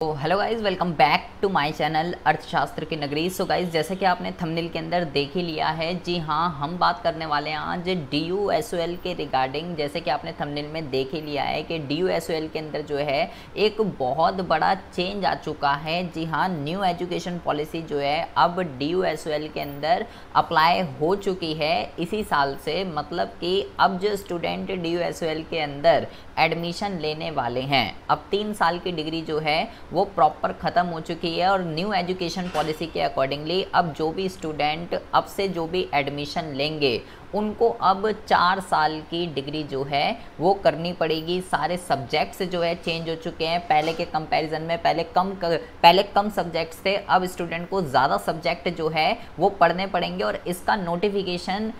तो hello guys, welcome back to my channel अर्थशास्त्र की नगरी। सो गाइज़, जैसे कि आपने थंबनेल के अंदर देख ही लिया है, जी हाँ, हम बात करने वाले हैं आज DUSOL के रिगार्डिंग। जैसे कि आपने थंबनेल में देख ही लिया है कि DUSOL के अंदर जो है एक बहुत बड़ा चेंज आ चुका है। जी हाँ, न्यू एजुकेशन पॉलिसी जो है अब DUSOL के अंदर अप्लाई हो चुकी है इसी साल से। मतलब कि अब जो स्टूडेंट DUSOL के अंदर एडमिशन लेने वाले हैं, अब 3 साल की डिग्री जो है वो प्रॉपर ख़त्म हो चुकी है। और न्यू एजुकेशन पॉलिसी के अकॉर्डिंगली अब जो भी स्टूडेंट अब से जो भी एडमिशन लेंगे उनको अब 4 साल की डिग्री जो है वो करनी पड़ेगी। सारे सब्जेक्ट्स जो है चेंज हो चुके हैं। पहले के कंपैरिजन में पहले कम सब्जेक्ट्स थे, अब स्टूडेंट को ज़्यादा सब्जेक्ट जो है वो पढ़ने पड़ेंगे। और इसका नोटिफिकेशन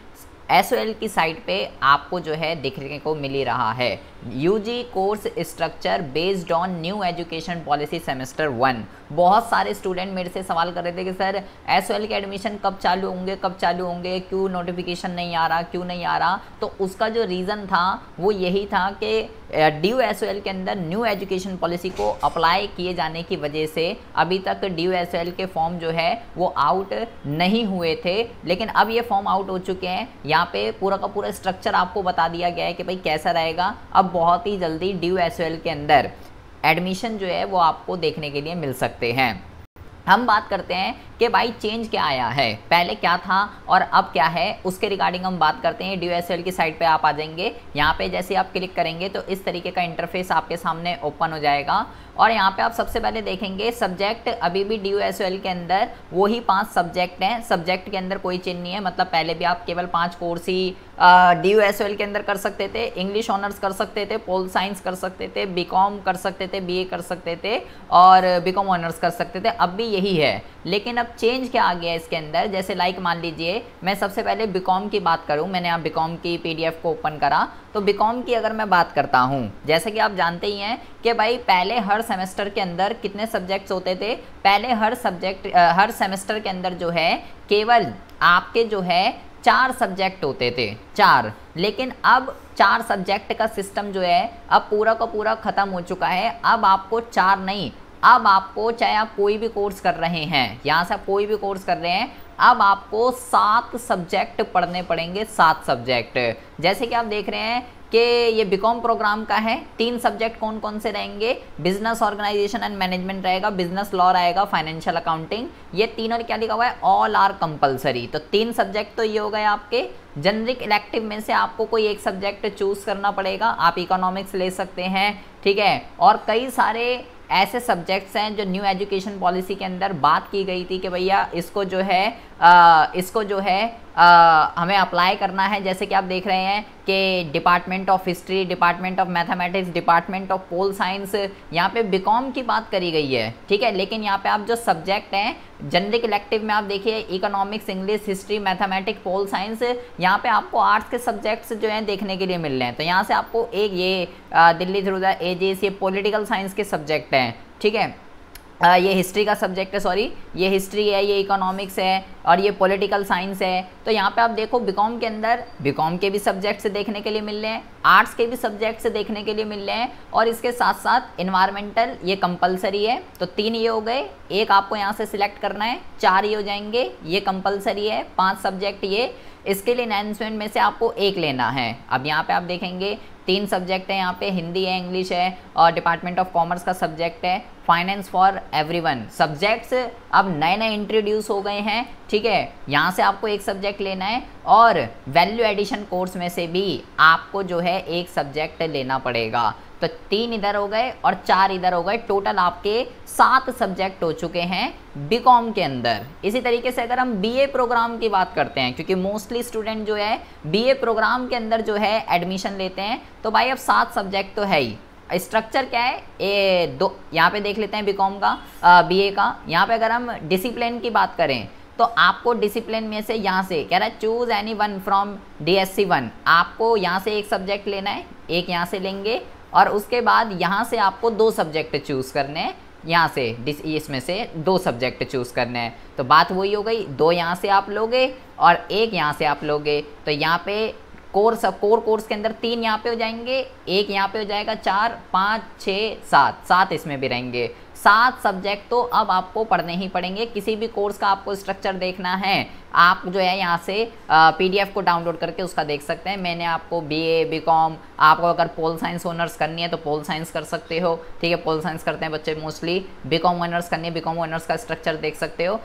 SOL की साइट पे आपको जो है देखने को मिल ही रहा है। UG course structure based on new education policy semester 1। बहुत सारे स्टूडेंट मेरे से सवाल कर रहे थे कि सर SOL के एडमिशन कब चालू होंगे, क्यों नोटिफिकेशन नहीं आ रहा, क्यों नहीं आ रहा। तो उसका जो रीज़न था वो यही था कि DUSOL के अंदर न्यू एजुकेशन पॉलिसी को अप्लाई किए जाने की वजह से अभी तक DUSOL के फॉर्म जो है वो आउट नहीं हुए थे, लेकिन अब ये फॉर्म आउट हो चुके हैं। यहाँ पे पूरा का पूरा स्ट्रक्चर आपको बता दिया गया है कि भाई कैसा रहेगा। अब बहुत ही जल्दी DUSOL के अंदर एडमिशन जो है वो आपको देखने के लिए मिल सकते हैं। हम बात करते हैं कि भाई चेंज क्या आया है, पहले क्या था और अब क्या है, उसके रिगार्डिंग हम बात करते हैं। DUSOL की साइट पे आप आ जाएंगे। यहाँ पे जैसे आप क्लिक करेंगे तो इस तरीके का इंटरफेस आपके सामने ओपन हो जाएगा। और यहाँ पे आप सबसे पहले देखेंगे सब्जेक्ट अभी भी DUSOL के अंदर वही 5 सब्जेक्ट हैं। सब्जेक्ट के अंदर कोई चेंज नहीं है। मतलब पहले भी आप केवल 5 कोर्स ही DUSOL के अंदर कर सकते थे। इंग्लिश ऑनर्स कर सकते थे, पोल साइंस कर सकते थे, BCom कर सकते थे, BA कर सकते थे और BCom ऑनर्स कर सकते थे। अब भी यही है, लेकिन अब चेंज क्या आ गया है इसके अंदर। जैसे लाइक मान लीजिए मैं सबसे पहले BCom की बात करूं, मैंने यहाँ BCom की PDF को ओपन करा तो BCom की अगर मैं बात करता हूं, जैसे कि आप जानते ही हैं कि भाई पहले हर सेमेस्टर के अंदर कितने सब्जेक्ट्स होते थे। पहले हर सेमेस्टर के अंदर जो है केवल आपके जो है 4 सब्जेक्ट होते थे, 4। लेकिन अब 4 सब्जेक्ट का सिस्टम जो है अब पूरा का पूरा ख़त्म हो चुका है। अब आपको 4 नहीं, अब आपको चाहे आप कोई भी कोर्स कर रहे हैं, यहाँ से आप कोई भी कोर्स कर रहे हैं, अब आपको 7 सब्जेक्ट पढ़ने पड़ेंगे, 7 सब्जेक्ट। जैसे कि आप देख रहे हैं कि ये BCom प्रोग्राम का है। 3 सब्जेक्ट कौन कौन से रहेंगे, बिजनेस ऑर्गेनाइजेशन एंड मैनेजमेंट रहेगा, बिजनेस लॉ रहेगा, फाइनेंशियल अकाउंटिंग। ये तीनों क्या लिखा हुआ है, ऑल आर कंपलसरी। तो 3 सब्जेक्ट तो ये हो गए आपके। जनरिक इलेक्टिव में से आपको कोई एक सब्जेक्ट चूज करना पड़ेगा। आप इकोनॉमिक्स ले सकते हैं, ठीक है। और कई सारे ऐसे सब्जेक्ट्स हैं जो न्यू एजुकेशन पॉलिसी के अंदर बात की गई थी कि भैया इसको जो है हमें अप्लाई करना है। जैसे कि आप देख रहे हैं कि department of history, department of mathematics, department of pol science, यहाँ पे BCom की बात करी गई है, ठीक है। लेकिन यहाँ पे आप जो सब्जेक्ट हैं जनरिक इलेक्टिव में आप देखिए economics, English, history, mathematics, pol science, यहाँ पे आपको आर्ट्स के सब्जेक्ट्स जो हैं देखने के लिए मिल रहे हैं। तो यहाँ से आपको एक ये दिल्ली थ्रू द एजेस, ये पॉलिटिकल साइंस के सब्जेक्ट हैं, ठीक है। ये हिस्ट्री का सब्जेक्ट है, सॉरी, ये हिस्ट्री है, ये इकोनॉमिक्स है और ये पॉलिटिकल साइंस है। तो यहाँ पे आप देखो BCom के अंदर BCom के भी सब्जेक्ट्स देखने के लिए मिल रहे हैं, आर्ट्स के भी सब्जेक्ट्स देखने के लिए मिल रहे हैं। और इसके साथ साथ इन्वायरमेंटल ये कंपलसरी है। तो 3 ये हो गए, एक आपको यहाँ से सिलेक्ट करना है, 4 ये हो जाएंगे, ये कंपलसरी है, 5 सब्जेक्ट ये। इसके लिए एनहांसमेंट में से आपको एक लेना है। अब यहाँ पे आप देखेंगे 3 सब्जेक्ट है, यहाँ पे हिंदी है, इंग्लिश है और डिपार्टमेंट ऑफ कॉमर्स का सब्जेक्ट है, फाइनेंस फॉर एवरीवन। सब्जेक्ट्स अब नए नए इंट्रोड्यूस हो गए हैं, ठीक है। यहाँ से आपको एक सब्जेक्ट लेना है और वैल्यू एडिशन कोर्स में से भी आपको जो है एक सब्जेक्ट लेना पड़ेगा। तो 3 इधर हो गए और 4 इधर हो गए, टोटल आपके 7 सब्जेक्ट हो चुके हैं BCom के अंदर। इसी तरीके से अगर हम BA प्रोग्राम की बात करते हैं, क्योंकि मोस्टली स्टूडेंट जो है BA प्रोग्राम के अंदर जो है एडमिशन लेते हैं, तो भाई अब 7 सब्जेक्ट तो है ही। स्ट्रक्चर क्या है, यहाँ पे देख लेते हैं BCom का, BA का। यहाँ पे अगर हम डिसिप्लिन की बात करें तो आपको डिसिप्लिन में से यहाँ से कह रहा है choose any one from DSC 1। आपको यहाँ से एक सब्जेक्ट लेना है, एक यहाँ से लेंगे और उसके बाद यहाँ से आपको 2 सब्जेक्ट चूज़ करने हैं। यहाँ से इसमें से 2 सब्जेक्ट चूज़ करने हैं। तो बात वही हो गई, 2 यहाँ से आप लोगे और 1 यहाँ से आप लोगे। तो यहाँ पे कोर कोर्स के अंदर 3 यहाँ पे हो जाएंगे, 1 यहाँ पे हो जाएगा, 4 5 6 7 7 इसमें भी रहेंगे। 7 सब्जेक्ट तो अब आपको पढ़ने ही पड़ेंगे। किसी भी कोर्स का आपको स्ट्रक्चर देखना है, आप जो है यहाँ से PDF को डाउनलोड करके उसका देख सकते हैं। मैंने आपको BA BCom, आपको अगर पोल साइंस ऑनर्स करनी है तो पोल साइंस कर सकते हो, ठीक है, पोल साइंस करते हैं बच्चे मोस्टली। BCom ऑनर्स करनी है, BCom ऑनर्स का स्ट्रक्चर देख सकते हो।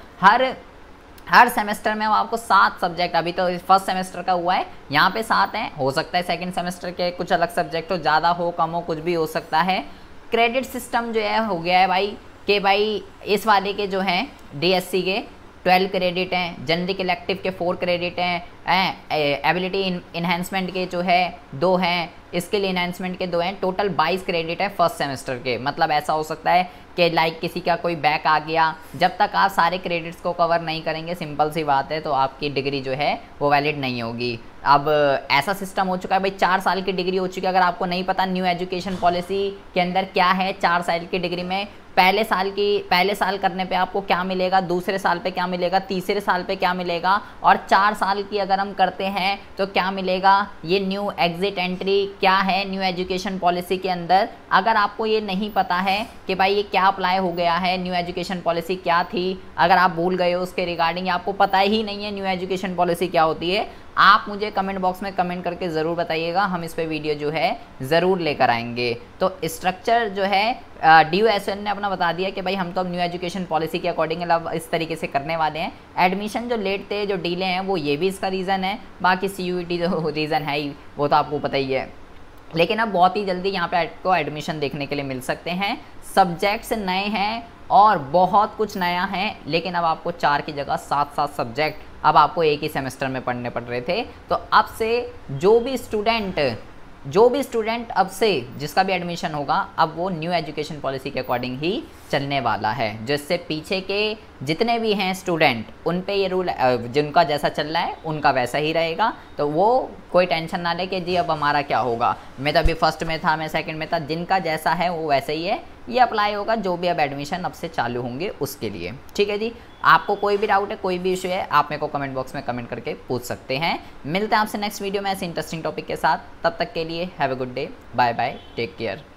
हर सेमेस्टर में आपको 7 सब्जेक्ट, अभी तो फर्स्ट सेमेस्टर का हुआ है, यहाँ पे 7 हैं, हो सकता है सेकंड सेमेस्टर के कुछ अलग सब्जेक्ट हो, ज़्यादा हो कम हो, कुछ भी हो सकता है। क्रेडिट सिस्टम जो है हो गया है भाई कि भाई इस वाले के जो हैं DSC के 12 क्रेडिट हैं, जनरिक इलेक्टिव के 4 क्रेडिट हैं, एबिलिटी इन्हेंसमेंट के जो है 2 हैं, स्किल इन्हेंसमेंट के 2 हैं, टोटल 22 क्रेडिट है फर्स्ट सेमेस्टर के। मतलब ऐसा हो सकता है कि लाइक किसी का कोई बैक आ गया, जब तक आप सारे क्रेडिट्स को कवर नहीं करेंगे, सिंपल सी बात है, तो आपकी डिग्री जो है वो वैलिड नहीं होगी। अब ऐसा सिस्टम हो चुका है भाई, 4 साल की डिग्री हो चुकी है। अगर आपको नहीं पता न्यू एजुकेशन पॉलिसी के अंदर क्या है, 4 साल की डिग्री में पहले साल करने पे आपको क्या मिलेगा, दूसरे साल पे क्या मिलेगा, तीसरे साल पे क्या मिलेगा, और 4 साल की अगर हम करते हैं तो क्या मिलेगा, ये न्यू एग्जिट एंट्री क्या है न्यू एजुकेशन पॉलिसी के अंदर। अगर आपको ये नहीं पता है कि भाई ये क्या अप्लाई हो गया है, न्यू एजुकेशन पॉलिसी क्या थी, अगर आप भूल गए हो उसके रिगार्डिंग, आपको पता ही नहीं है न्यू एजुकेशन पॉलिसी क्या होती है, आप मुझे कमेंट बॉक्स में कमेंट करके ज़रूर बताइएगा, हम इस पे वीडियो जो है ज़रूर लेकर आएंगे। तो स्ट्रक्चर जो है DUSL ने अपना बता दिया कि भाई हम तो अब न्यू एजुकेशन पॉलिसी के अकॉर्डिंग इस तरीके से करने वाले हैं। एडमिशन जो लेट थे, जो डीले हैं, वो ये भी इसका रीज़न है, बाकी CUET जो रीज़न है ही वो तो आपको पता ही है। लेकिन अब बहुत ही जल्दी यहाँ पे आपको एडमिशन देखने के लिए मिल सकते हैं। सब्जेक्ट्स नए हैं और बहुत कुछ नया है, लेकिन अब आपको 4 की जगह 7 सब्जेक्ट अब आपको एक ही सेमेस्टर में पढ़ने पड़ रहे थे। तो अब से जो भी स्टूडेंट अब से जिसका भी एडमिशन होगा, अब वो न्यू एजुकेशन पॉलिसी के अकॉर्डिंग ही चलने वाला है। जिससे पीछे के जितने भी हैं स्टूडेंट, उन पे ये रूल, जिनका जैसा चल रहा है उनका वैसा ही रहेगा। तो वो कोई टेंशन ना ले कि जी अब हमारा क्या होगा, मैं तो अभी फर्स्ट में था, मैं सेकंड में था, जिनका जैसा है वो वैसे ही है, ये अप्लाई होगा जो भी अब एडमिशन अब से चालू होंगे उसके लिए। ठीक है जी, आपको कोई भी डाउट है, कोई भी इशू है, आप मेरे को कमेंट बॉक्स में कमेंट करके पूछ सकते हैं। मिलते हैं आपसे नेक्स्ट वीडियो में ऐसे इंटरेस्टिंग टॉपिक के साथ, तब तक के लिए have a good day, bye bye, take care.